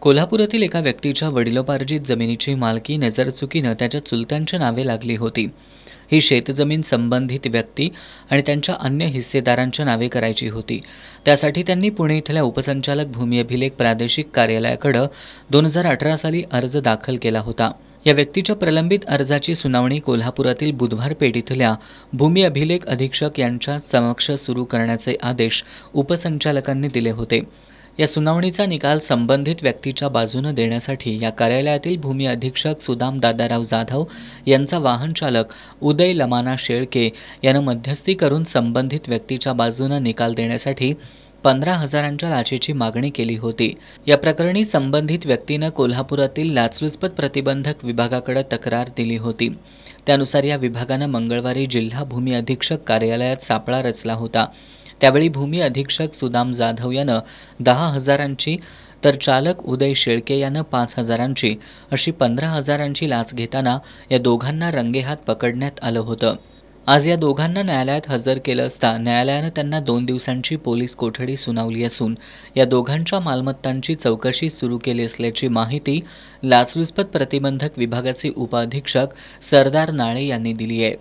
कोल्हापुरातील एका व्यक्तीच्या वडिलोपार्जित जमिनीची मालकी नजरचुकीनं त्याच्या चुलत्यांच्या नावे लागली होती। ही शेतजमीन संबंधित व्यक्ती आणि त्यांच्या अन्य हिस्सेदारांच्या नावे करायची होती। त्यासाठी त्यांनी पुणे इथल्या उपसंचालक भूमी अभिलेख प्रादेशिक कार्यालयाकडे 2018 साली अर्ज दाखल केला होता। या व्यक्तीच्या प्रलंबित अर्जाची सुनावणी कोल्हापुरातील बुधवार पेठ इथल्या भूमी अभिलेख अधीक्षक यांच्या समक्ष सुरू करण्याचे आदेश उपसंचालकांनी दिले होते। या सुनावणीचा निकाल संबंधित व्यक्तीच्या बाजूने देण्यासाठी या कार्यालयातील भूमी अधीक्षक सुदाम दादाराव जाधव यांचा वाहन चालक उदय लमाना शेळके यानं मध्यस्थी करून संबंधित व्यक्तीच्या बाजूने निकाल देण्यासाठी 15,000च्या लाचेची मागणी केली होती। या प्रकरणी संबंधित व्यक्तीने कोल्हापुरातील लाचलुचपत प्रतिबंधक विभागाकडे तक्रार दिली होती। त्यानुसार या विभागाने मंगळवारी जिल्हा भूमी अधीक्षक कार्यालयात सापळा रचला होता। त्यावेळी भूमी अधीक्षक सुदाम जाधव यानं 10,000ची तर चालक उदय शेळके यानं 5,000ची अशी 15,000ची लाच घेताना या दोघांना रंगेहात पकडण्यात आलं होतं। आज या दोघांना न्यायालयात हजर केलं असता न्यायालयानं त्यांना 2 दिवसांची पोलीस कोठडी सुनावली असून या दोघांच्या मालमत्तांची चौकशी सुरू केली असल्याची माहिती लाचलुचपत प्रतिबंधक विभागाचे उपअधीक्षक सरदार नाळे यांनी दिली आहे।